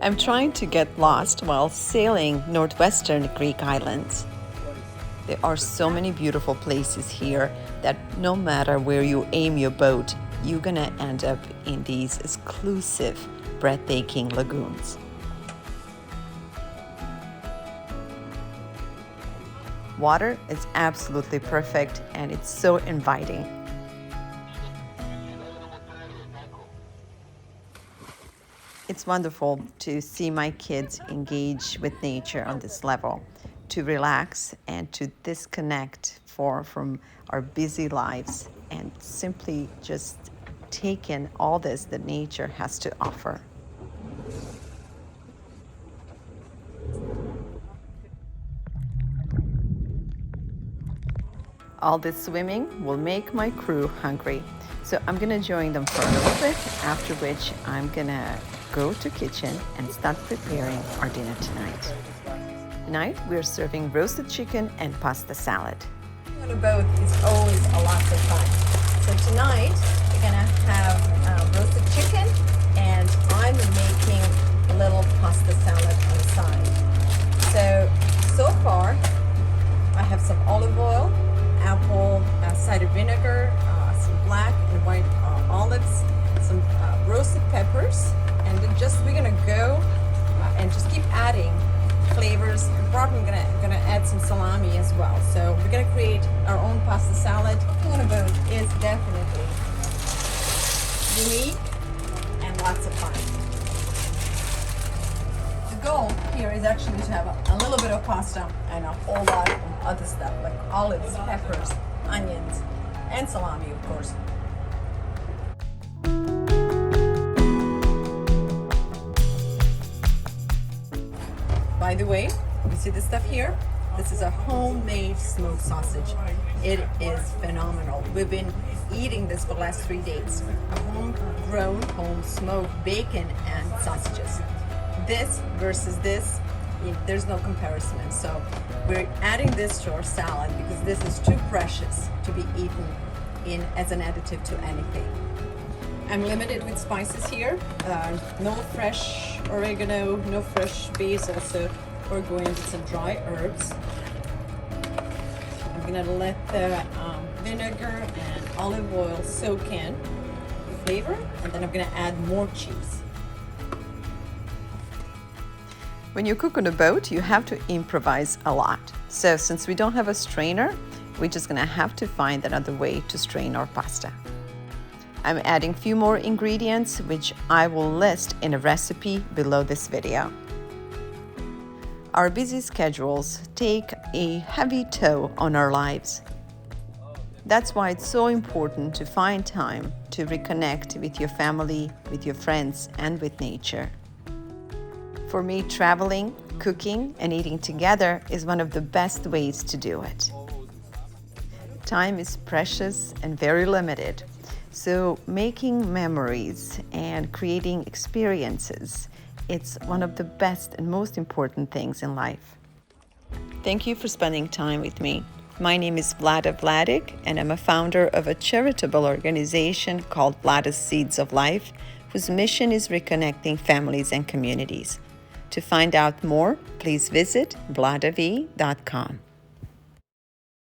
I'm trying to get lost while sailing northwestern Greek islands. There are so many beautiful places here that no matter where you aim your boat, you're gonna end up in these exclusive, breathtaking lagoons. Water is absolutely perfect and it's so inviting. It's wonderful to see my kids engage with nature on this level, to relax and to disconnect from our busy lives and simply just take in all this that nature has to offer. All this swimming will make my crew hungry, so I'm gonna join them for a little bit, after which I'm gonna go to kitchen and start preparing our dinner tonight. Tonight we're serving roasted chicken and pasta salad. On a boat is always a lot of fun. So tonight we're gonna have roasted chicken, and I'm making a little pasta salad on the side. So far I have some olive oil, apple cider vinegar, some black and white olives, some roasted peppers, and then we're gonna go and just keep adding flavors. I'm probably gonna add some salami as well. So we're gonna create our own pasta salad. Cooking on a boat is definitely unique and lots of fun. The goal here is actually to have a little bit of pasta and a whole lot of other stuff like olives, peppers, onions, and salami, of course. By the way, you see this stuff here? This is a homemade smoked sausage. It is phenomenal. We've been eating this for the last 3 days. A homegrown, home smoked bacon and sausages. This versus this, there's no comparison. So we're adding this to our salad because this is too precious to be eaten in as an additive to anything. I'm limited with spices here. No fresh oregano, no fresh basil, so we're going with some dry herbs. I'm gonna let the vinegar and olive oil soak in the flavor, and then I'm gonna add more cheese. When you cook on a boat, you have to improvise a lot. So since we don't have a strainer, we're just gonna have to find another way to strain our pasta. I'm adding a few more ingredients, which I will list in a recipe below this video. Our busy schedules take a heavy toll on our lives. That's why it's so important to find time to reconnect with your family, with your friends, and with nature. For me, traveling, cooking, and eating together is one of the best ways to do it. Time is precious and very limited. So making memories and creating experiences, it's one of the best and most important things in life. Thank you for spending time with me. My name is Vlada Vladic, and I'm a founder of a charitable organization called Vlada's Seeds of Life, whose mission is reconnecting families and communities. To find out more, please visit vladav.com.